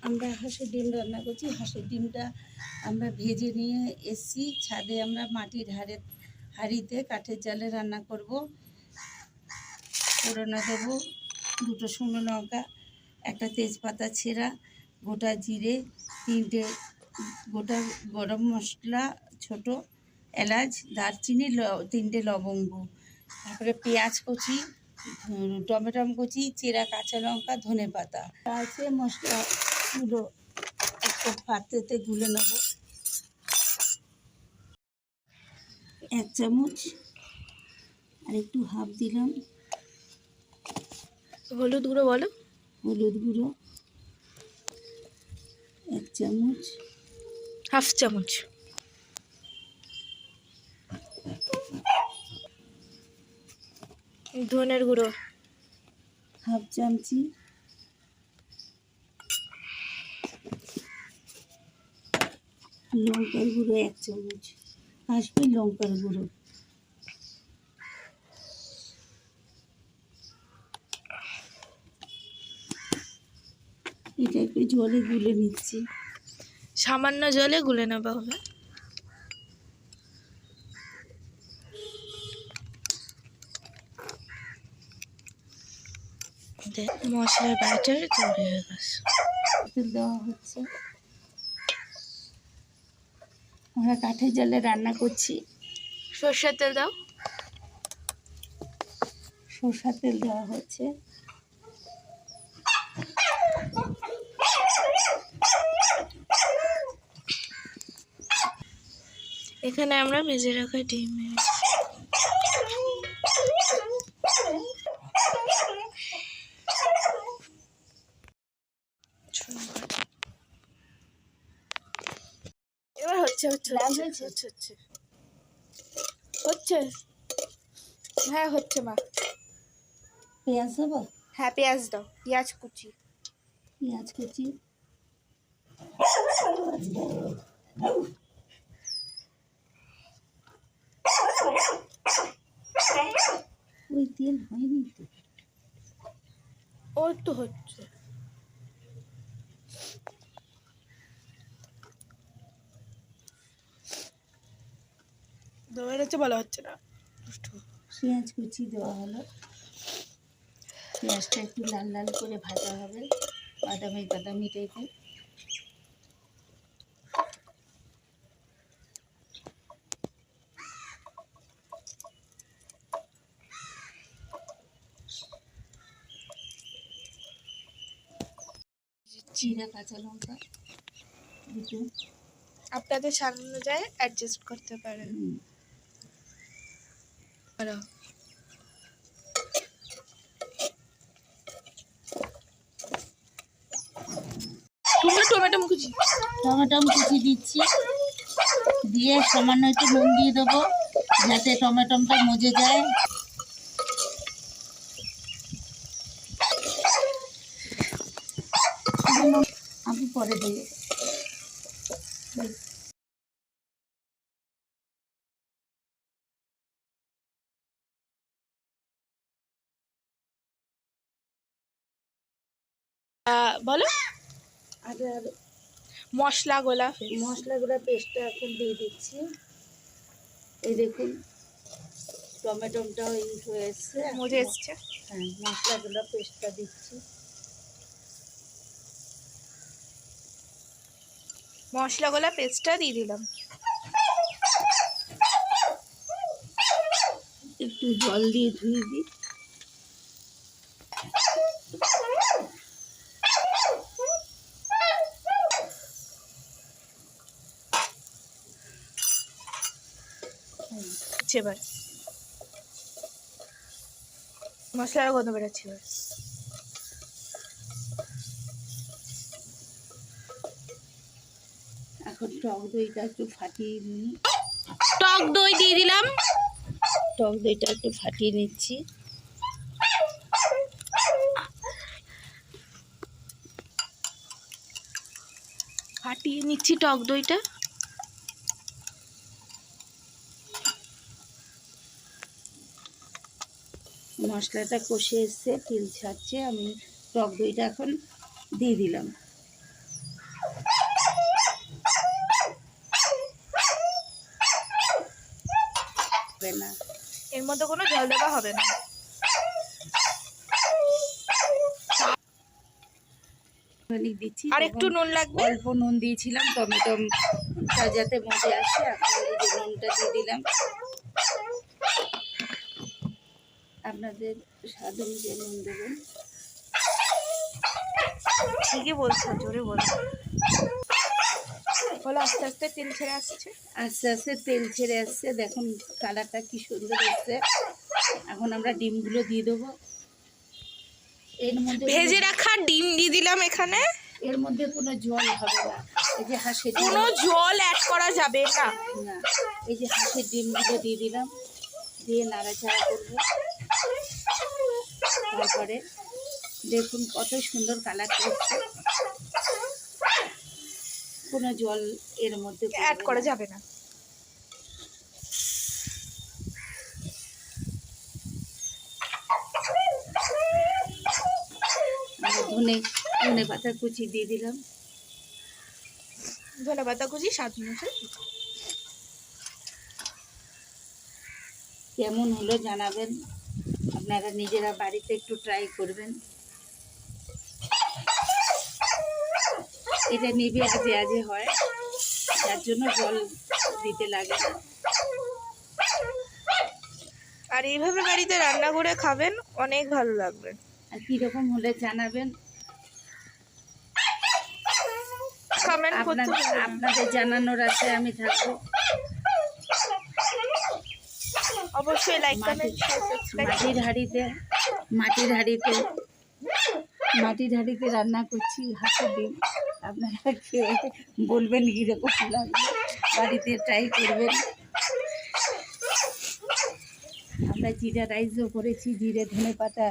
আমরা হাঁসের ডিম রান্না করছি। হাঁসের ডিমটা আমরা ভেজে নিয়ে এসছি ছাদে। আমরা মাটির হাঁড়িতে কাঠের জালে রান্না করব। ফোড়নে দেবো 2টো শুকনো লঙ্কা, একটা তেজপাতা ছেঁড়া, গোটা জিরে, 3টে গোটা গরম মশলা, ছোট এলাচ, দারচিনি, 3টে লবঙ্গ, তারপরে পেঁয়াজ কুচি, টমেটো কুচি, চেরা কাঁচা লঙ্কা, ধনে পাতা আছে। মশলাগুলো একটা পাত্রেতে গুলে নেব। 1 চামচ আর একটু হাফ দিলাম হলুদ গুঁড়ো। বলো। হলুদ গুঁড়ো 1 চামচ, হাফ চামচ। ধনের গুঁড়ো হাফ চামচি, লঙ্কার গুঁড়ো 1 চামচ, কাশ্মীর লঙ্কার গুঁড়ো, এটা একটু জলে গুলে নিচ্ছি। সামান্য জলে গুলে নেওয়া হবে। মশলার ব্যাটার তৈরি হয়ে গেছে। তেল দেওয়া হচ্ছে। আমরা কাঠের জালে রান্না করছি। সরষের তেল দাও। সরষের তেল দেওয়া হচ্ছে। এখানে আমরা ভেজে রাখা ডিম এবার হচ্ছে হ্যাঁ হচ্ছে মা। পেঁয়াজ দেবো? হ্যাঁ পেঁয়াজ দাও। পেঁয়াজ কুচি। ওই তেল হয়নি তো। ওর তো হচ্ছে। দোয়ার হচ্ছে বলা হচ্ছে না। পেঁয়াজ কুচি দেওয়া হলো। পেঁয়াজটা একটু লাল লাল করে ভাজা হবে, বাদামি বাদামি টাইপের। জিরা কাঁচা লঙ্কা দুটো। আপনাদের স্বাদ অনুযায়ী অ্যাডজাস্ট করতে পারেন। টমেটো কুচি দিচ্ছি, দিয়ে সামান্য একটু নুন দিয়ে দেবো যাতে টমেটোটা মজে যায়। আমি পরে দিয়ে বলো। আর মশলাগুলো পেস্টটা এখন দিয়ে দিচ্ছি। এই দেখুন টমেটোটাও ইউজ হয়ে এসছে, মজে এসছে। হ্যাঁ, মশলাগুলো পেস্টটা দিচ্ছি। মশলাগুলো পেস্টটা দিয়ে দিলাম। একটু জল দিয়ে ধুয়ে দিই। এবার মশলার গন্ধ বেরোচ্ছে। এখন টক দইটা একটু ফাটিয়ে নিই। টক দই দিয়ে দিলাম। টক দইটা একটু ফাটিয়ে নিচ্ছি। টক দইটা। মশলাটা কষে এসছে, তেল ছাড়ছে, আমি টক দইটা এখন দিয়ে দিলাম। মধ্যে কোনো জল দেওয়া হবে না। দিচ্ছি, আর একটু নুন লাগবে। অল্প নুন দিয়েছিলাম টমেটোটা যাতে মজে আসে, এখন এই যে নুনটা দিয়ে দিলাম। আপনাদের স্বাদ অনুযায়ী নুন দেবেন। ঠিকই বলছো, জোরে বলছো। হলো, আস্তে আস্তে তেল ছেড়ে আসছে। আস্তে আস্তে তেল ছেড়ে আসছে, দেখুন কালারটা কি সুন্দর এসছে। এখন আমরা ডিমগুলো দিয়ে দেবো এর মধ্যে। ভেজে রাখা ডিম দিয়ে দিলাম এখানে। এর মধ্যে কোনো জল হবে না, এই যে হাঁসের ডিম, কোনো জল অ্যাড করা যাবে না। না, এই যে হাঁসের ডিমগুলো দিয়ে দিলাম, দিয়ে নাড়াচাড়া করবো। তারপরে দেখুন কত সুন্দর কালার এসছে, কোনো জল এর মধ্যে অ্যাড করা যাবে না। ধনে পাতা কুচি দিয়ে দিলাম। ধনে পাতা কুচি স্বাদ অনুসারে। কেমন হলো জানাবেন, আপনারা নিজেরা বাড়িতে একটু ট্রাই করবেন। এটা নিবে আজে আজে হয়, যার জন্য জল দিতে লাগে না। আর এইভাবে বাড়িতে রান্না করে খাবেন, অনেক ভালো লাগবে। আর কীরকম হলে জানাবেন, কমেন্ট করতে ভুলবেন না। আপনাদের জানানোর আশায় আমি থাকবো। অবশ্যই লাইক কমেন্ট শেয়ার সাবস্ক্রাইব। মাটির হাঁড়িতে রান্না করছি হাঁসের ডিম। আপনারা খেয়ে বলবেন কীরকম লাগবে, বাড়িতে ট্রাই করবেন। আমরা জিরা রাইসও করেছি, জিরে ধনে পাতা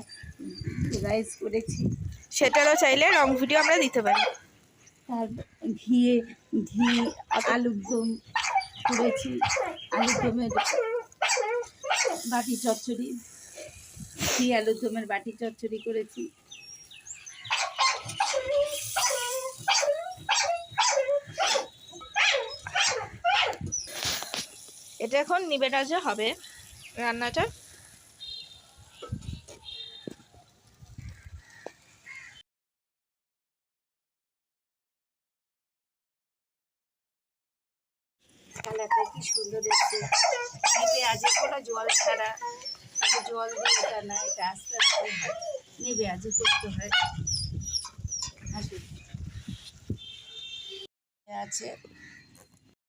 রাইস করেছি। সেটারও চাইলে রং ভিডিও আমরা দিতে পারি। তার ঘি আলুর দম করেছি, আলুর দমের বাটি চচ্চড়ি, ঘি আলুর দমের বাটি চচ্চড়ি করেছি। এটা এখন নিবে না যে হবে রান্নাটা। কালারটা কি সুন্দর এসছে, নেবে আজে কোনো জল ছাড়া, জল দিয়ে এটা না, এটা আস্তে আস্তে হয়, নেবে আজে করতে হয়। আসুন আছে